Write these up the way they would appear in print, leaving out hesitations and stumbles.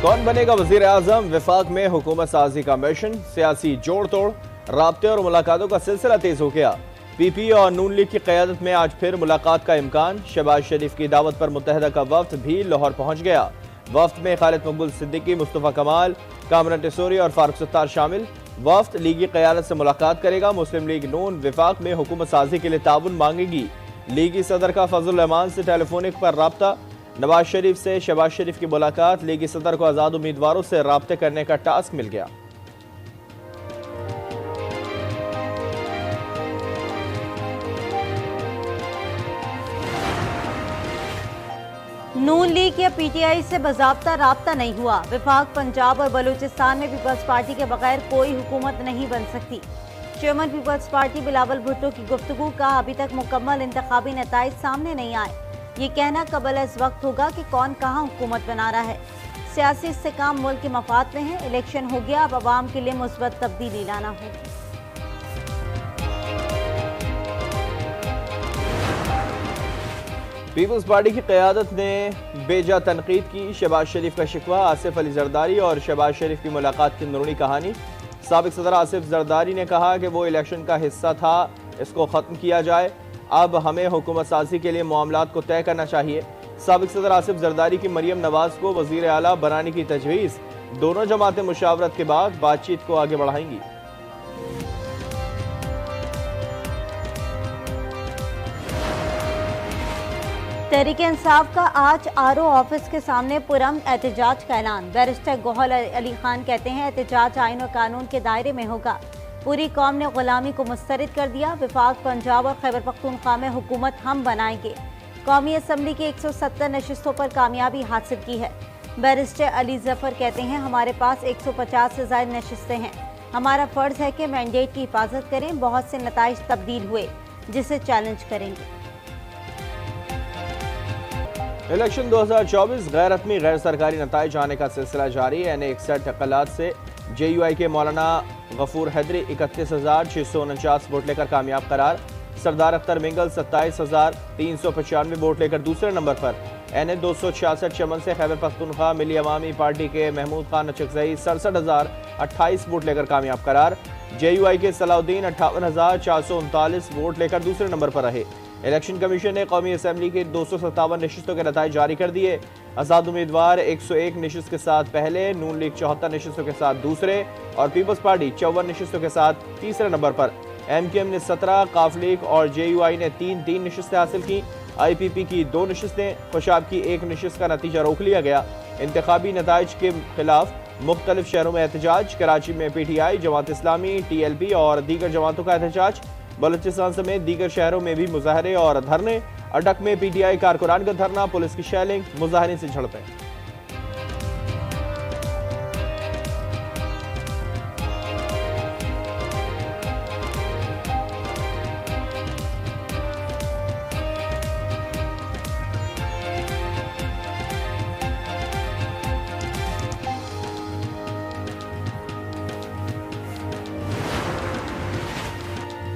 कौन बनेगा वजीर आजम? वफाक में हुकूमत साजी का मिशन, सियासी जोड़ तोड़, राब्ते और मुलाकातों का सिलसिला तेज हो गया। पीपी और नून लीग की क़यादत में आज फिर मुलाकात का इम्कान। शहबाज शरीफ की दावत पर मुत्तहदा का वफ्द भी लाहौर पहुंच गया। वफ्द में खालिद मकबूल सिद्दीकी, मुस्तफ़ा कमाल, कामरान टिसोरी और फारूक सत्तार शामिल। वफ्द लीगी क़यादत से मुलाकात करेगा। मुस्लिम लीग नून वफाक में हुकूमत साजी के लिए ताउन मांगेगी। लीगी सदर का फजल रहमान से टेलीफोनिक पर राब्ता। नवाज शरीफ से शहबाज शरीफ की मुलाकात। लीगी सदर को आज़ाद उम्मीदवारों से राब्ते करने का टास्क मिल गया। नून लीग या पीटीआई से बाज़ाब्ता राब्ता नहीं हुआ। वफाक पंजाब और बलूचिस्तान में पीपल्स पार्टी के बगैर कोई हुकूमत नहीं बन सकती। चेयरमैन पीपल्स पार्टी बिलावल भुट्टो की गुफ्तगू का अभी तक मुकम्मल इंतखाबी नताइज सामने नहीं आए। ये कहना कबल इस वक्त होगा कि कौन कहाँ हुकूमत बना रहा है। सियासी इस्तेकाम मुल्क के मफाद में है। इलेक्शन हो गया, अब आवाम के लिए मुस्बत तब्दीली लाना होगी। पीपल्स पार्टी की क़यादत ने बेजा तनकीद की। शहबाज शरीफ का शिकवा, आसिफ अली जरदारी और शहबाज शरीफ की मुलाकात की अंदरूनी कहानी। साबिक सदर आसिफ जरदारी ने कहा कि वो इलेक्शन का हिस्सा था, इसको ख़त्म किया जाए। अब हमें हुकूमत साजी के लिए मामलात को तय करना चाहिए। साबिक सदर आसिफ जरदारी की मरियम नवाज को वज़ीर आला बनाने की तजवीज़। दोनों जमातें मुशावरत के बाद बातचीत को आगे बढ़ाएंगी। तहरीक इंसाफ का आज आरओ ऑफिस के सामने पुरअमन एहतजाज का ऐलान। बैरिस्टर गोहल अली खान कहते हैं एहतजाज आइन और कानून के दायरे में होगा। पूरी कौम ने गुलामी को मुस्तरद कर दिया। वफाक पंजाब और खैबर पख्तूनख्वा में हुकूमत हम बनाएंगे। कौमी असम्बली की 170 नशिस्तों पर कामयाबी हासिल की है। बैरिस्टर अली जफर कहते हैं हमारे पास 150 से ज़ायद नशिस्तें हैं। हमारा फ़र्ज़ है कि मैंडेट की हिफाजत करें। बहुत से नताइज तब्दील हुए जिसे चैलेंज करेंगे। इलेक्शन 2024 गैर हतमी गैर सरकारी नताइज आने का सिलसिला जारी है। NA61 अक़लात से JUI के मौलाना गफूर हैदरी 31,649 वोट लेकर कामयाब करार। सरदार अख्तर मिंगल 27,395 वोट लेकर दूसरे नंबर पर। NA266 चमन से खैबर पख्तूनख्वा मिली अवामी पार्टी के महमूद खान नचकजई 67,028 वोट लेकर कामयाब करार। JUI के सलाउद्दीन 58,439 वोट लेकर दूसरे नंबर पर रहे। इलेक्शन कमीशन ने कौमी असम्बली के 257 नशिस्तों के नताइज जारी कर दिए। आज़ाद उम्मीदवार 101 नशिस्त के साथ पहले, नून लीग 74 नशिस्तों के साथ दूसरे और पीपल्स पार्टी 54 नशिस्तों के साथ तीसरे नंबर पर। MKM ने 17, काफ लीग और JUI ने 3 नशिस्तें हासिल की। IPP की 2 नशिस्तें, खुशाब की 1 नशिस्त का नतीजा रोक लिया गया। इंतखाबी नताइज के खिलाफ मुख्तलिफ शहरों में एहतजाज। कराची में PTI, जमात इस्लामी, TLP और दीगर जमातों का एहतजाज। बलूचिस्तान समेत दीगर शहरों में भी मुजाहरे और धरने। अटक में PTI कारकुनान का धरना, पुलिस की शेलिंग, मुजाहरीन से झड़पें।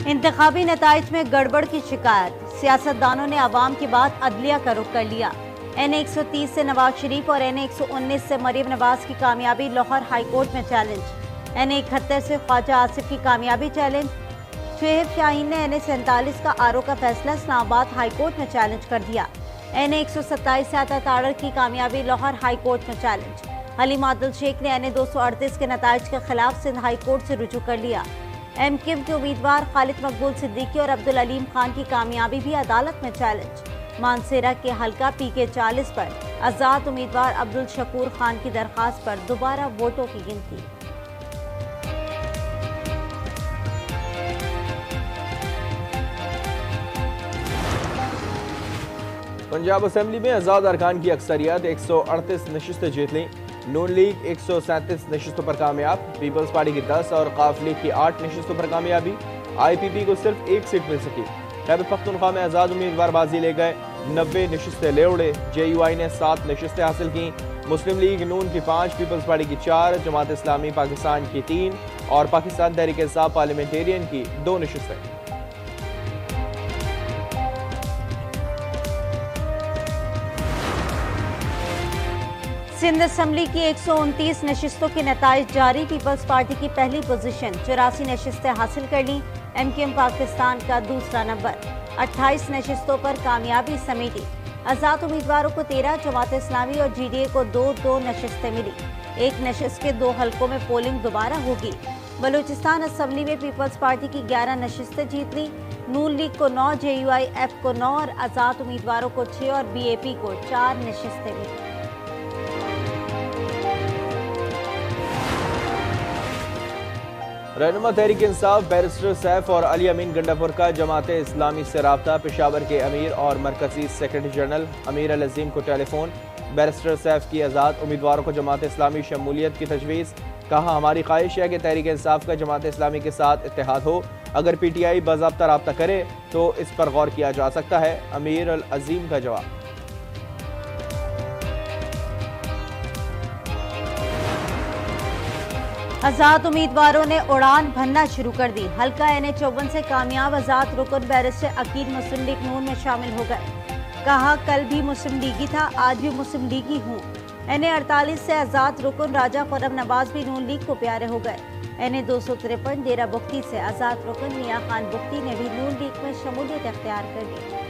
इंतखाबी नताइज में गड़बड़ की शिकायत। सियासतदानों ने अवाम की बात अदलिया का रुख कर लिया। NA130 से नवाज शरीफ और NA119 से मरियम नवाज की कामयाबी लाहौर हाईकोर्ट में चैलेंज। NA71 से ख्वाजा आसिफ की कामयाबी चैलेंज। शुएब शाहीन ने NA47 का आरओ का फैसला इस्लामाबाद हाईकोर्ट में चैलेंज कर दिया। NA127 से आता ताड़र की कामयाबी लाहौर हाईकोर्ट में चैलेंज। हलीम आदिल शेख ने NA238 के नताइज के खिलाफ सिंध हाईकोर्ट से रुजू कर लिया। MKM के उम्मीदवार खालिद मकबूल सिद्दीकी और अब्दुल अलीम खान की कामयाबी भी अदालत में चैलेंज। मानसेरा के हल्का PK40 पर आज़ाद उम्मीदवार अब्दुल शकूर खान की दरखास्त पर दोबारा वोटों की गिनती। पंजाब असेंबली में आज़ाद अरकान की अक्सरियत 138 नशिस्तें जीत लीं। नून लीग 137 नशिस्तों पर कामयाब। पीपल्स पार्टी की 10 और काफ लीग की 8 नशिस्तों पर कामयाबी। IPP को सिर्फ 1 सीट मिल सकी। खैबर पख्तूनख्वा में आज़ाद उम्मीदवार बाजी ले गए, 90 नशिस्तें ले उड़े। JUI ने 7 नशिस्तें हासिल की। मुस्लिम लीग नून की 5, पीपल्स पार्टी की 4, जमात इस्लामी पाकिस्तान की 3 और पाकिस्तान तहरीक इंसाफ पार्लियामेंटेरियन की 2 नशिस्तें। सिंध असम्बली की 129 नशिस्तों के नताइज जारी। पीपल्स पार्टी की पहली पोजीशन 84 नशिस्तें हासिल कर ली। MKM पाकिस्तान का दूसरा नंबर 28 नशिस्तों पर कामयाबी समेटी। आज़ाद उम्मीदवारों को 13, जमात इस्लामी और GDA को 2-2 नशिस्तें मिली। एक नशिस्त के 2 हलकों में पोलिंग दोबारा होगी। बलूचिस्तान असम्बली में पीपल्स पार्टी की 11 नशिस्तें जीत ली। नून लीग को 9, JUIF को 9 और आज़ाद उम्मीदवारों को 6 और BAP को 4 नशिस्तें मिली। रहनुमा तहरीक इंसाफ बैरिस्टर सैफ और अली अमीन गंडापुर का जमात इस्लामी से राब्ता। पेशावर के अमीर और मरकजी सेक्रेटरी जनरल अमीर अल अजीम को टेलीफोन। बैरिस्टर सैफ की आज़ाद उम्मीदवारों को जमात इस्लामी शमूलियत की तजवीज़। कहा, हमारी ख्वाहिश है कि तहरीक इंसाफ का जमात इस्लामी के साथ इत्तेहाद हो। अगर PTI बाज़ाब्ता राब्ता करे तो इस पर गौर किया जा सकता है। अमीर अल अजीम का जवाब। आज़ाद उम्मीदवारों ने उड़ान भरना शुरू कर दी। हल्का NH54 से कामयाब आज़ाद रुकन बैरिस्टर अकील मुस्लिम लीग नून में शामिल हो गए। कहा, कल भी मुस्लिम लीगी था, आज भी मुस्लिम लीगी हूँ। NA48 से आज़ाद रुकन राजा खुर्रम नवाज भी नून लीग को प्यारे हो गए। NA253 डेरा बुख्ती से आज़ाद रुकन मियां खान बुख्ती ने भी नून लीग में शमूलियत अख्तियार कर ली।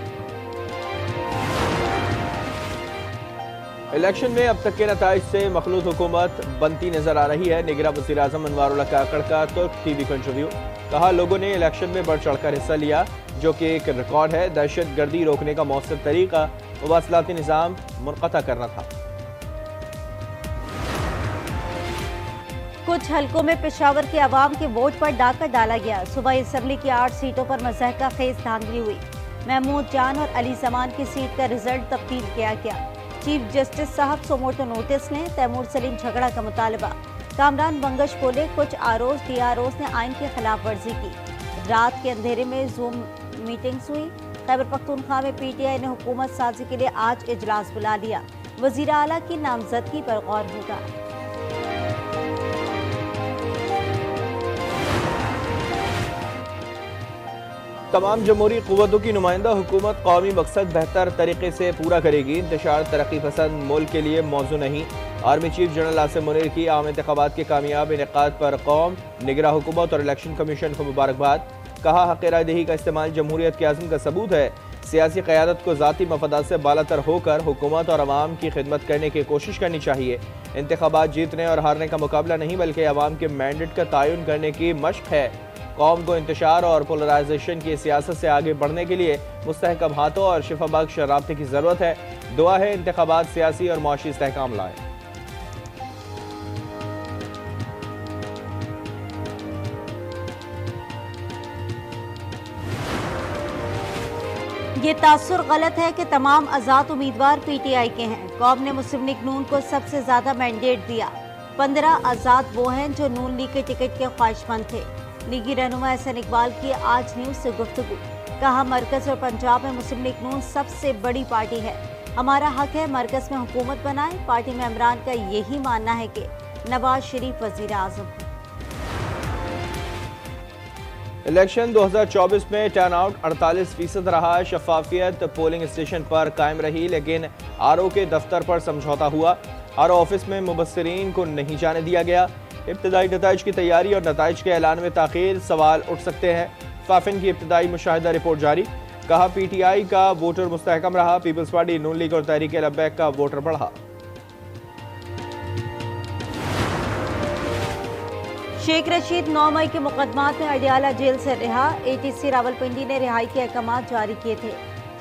इलेक्शन में अब तक के नताइज से मखलूत हुकूमत बनती नजर आ रही है। निगरान वज़ीर-ए-आज़म अनवारुल्लाह काकड़ का तुर्क TV को इंटरव्यू। कहा, लोगों ने इलेक्शन में बढ़ चढ़कर हिस्सा लिया, जो कि एक रिकॉर्ड है। दहशत गर्दी रोकने का मौसर तरीका मुवासलाती निज़ाम मुनक़ता करना था। कुछ हलकों में पेशावर के अवाम के वोट पर डाका डाला गया। सूबाई असम्बली की 8 सीटों पर मज़हका खेज धांधली हुई। महमूद जान और अली जमान की सीट का रिजल्ट तब्दील किया गया। चीफ जस्टिस साहब सोमोटो नोटिस ने तैमूर सलीम झगड़ा का मुतालबा। कामरान बंगश बोले, कुछ आरोज DROs ने आइन की खिलाफ वर्जी की। रात के अंधेरे में जूम मीटिंग्स हुई। खैबर पख्तूनख्वा में PTI ने हुकूमत साजी के लिए आज इजलास बुला लिया। वज़ीर आला की नामजदगी पर गौर होगा। तमाम जमहूरी क़ुव्वतों की नुमाइंदा हुकूमत कौमी मकसद बेहतर तरीके से पूरा करेगी। इंतशार तरक्की पसंद मुल्क के लिए मौजू नहीं। Army chief general Asim Munir की आम इंतखाबात के कामयाब इनेकाद पर कौम, निगरां हुकूमत और इलेक्शन कमीशन को मुबारकबाद। कहा, हक़ राय दही का इस्तेमाल जमहूरियत के आज़म का सबूत है। सियासी क़यादत को ज़ाती मफादात से बालातर होकर हुकूमत और अवाम की खिदमत करने की कोशिश करनी चाहिए। इंतखाबात जीतने और हारने का मुकाबला नहीं, बल्कि अवाम के मैंडेट का तयन करने की मशक़ है। कौम को इंतशार और पोलराइजेशन की सियासत से आगे बढ़ने के लिए मुस्तहकम हाथों और शिफाबख्श राब्ते की ज़रूरत है। दुआ है इंतखाबात सियासी और मुआशी इस्तेहकाम लाए। ये तासुर गलत है कि तमाम आज़ाद उम्मीदवार PTI के हैं। कौम ने मुस्लिम लीग नून को सबसे ज्यादा मैंडेट दिया। 15 आज़ाद वो हैं जो नून लीग के टिकट के ख्वाहिशमंद थे। लीगी रहनुमा एहसन इकबाल की आज न्यूज़ से गुफ्तगू। कहा, मरकज और पंजाब में मुस्लिम लीग नून सबसे बड़ी पार्टी है। हमारा हक है मरकज में हुकूमत बनाए। पार्टी में इमरान का यही मानना है कि नवाज शरीफ वजीर आज़म। इलेक्शन 2024 में टर्न आउट 48% रहा। शफाफियत पोलिंग स्टेशन पर कायम रही, लेकिन RO के दफ्तर पर समझौता हुआ। RO ऑफिस में मुबस्सिरीन को नहीं जाने दिया गया। इब्तदाई नताइज की तैयारी और नताइज के ऐलान में ताख़ीर, सवाल उठ सकते हैं। फाफिन की इब्तदाई मुशाहिदा रिपोर्ट जारी। कहा, PTI का वोटर मुस्तहकम रहा। पीपल्स पार्टी, नून लीग और तहरीक लब्बैक का वोटर बढ़ा। शेख रशीद 9 मई के मुकदमात में अडियाला जेल से रिहा। ATC रावलपिंडी ने रिहाई के अहकाम जारी किए थे।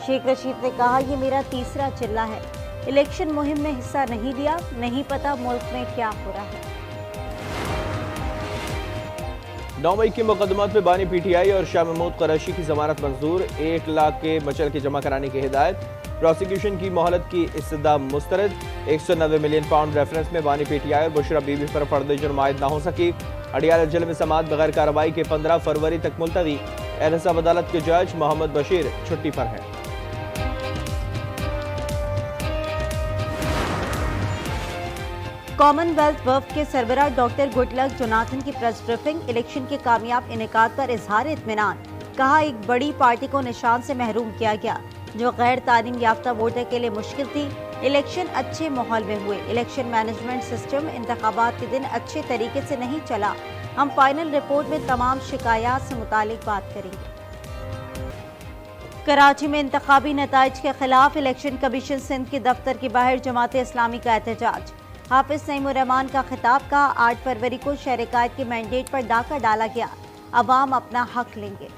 शेख रशीद ने कहा, यह मेरा तीसरा चिल्ला है। इलेक्शन मुहिम में हिस्सा नहीं लिया, नहीं पता मुल्क में क्या हो रहा है। 9 मई के मुकदमात में बानी PTI और शाह महमूद कुरैशी की जमानत मंजूर। 1 लाख के मचल के जमा कराने की हिदायत। प्रोसिक्यूशन की मोहलत की इस्तदा मुस्तरद। 190 मिलियन पाउंड रेफरेंस में बानी PTI और बुशरा बीबी पर फर्द जुर्म आयद न हो सकी। अडियाला जेल में समाअत बगैर कार्रवाई के 15 फरवरी तक मुलतवी। एहतसाब अदालत के जज मोहम्मद बशीर छुट्टी पर हैं। कॉमनवेल्थ वफ़द के सरबराह डॉक्टर गुडलक जोनाथन की प्रेस ब्रीफिंग। इलेक्शन के कामयाब इनेकाद पर इजहार इत्मीनान। कहा, एक बड़ी पार्टी को निशान से महरूम किया गया। जो गैर तालीम याफ्ता वोटर के लिए मुश्किल थी। इलेक्शन अच्छे माहौल में हुए। इलेक्शन मैनेजमेंट सिस्टम इंतखाबात के दिन अच्छे तरीके से नहीं चला। हम फाइनल रिपोर्ट में तमाम शिकायत से मुतालिक बात करेंगे। कराची में इंतखाबी नताइज के खिलाफ इलेक्शन कमीशन सिंध के दफ्तर के बाहर जमात इस्लामी का एहतजाज। हाफिज नईमुर्रहमान का खिताब का 8 फरवरी को शहर कायद के मैंडेट पर डाका डाला गया। अवाम अपना हक लेंगे।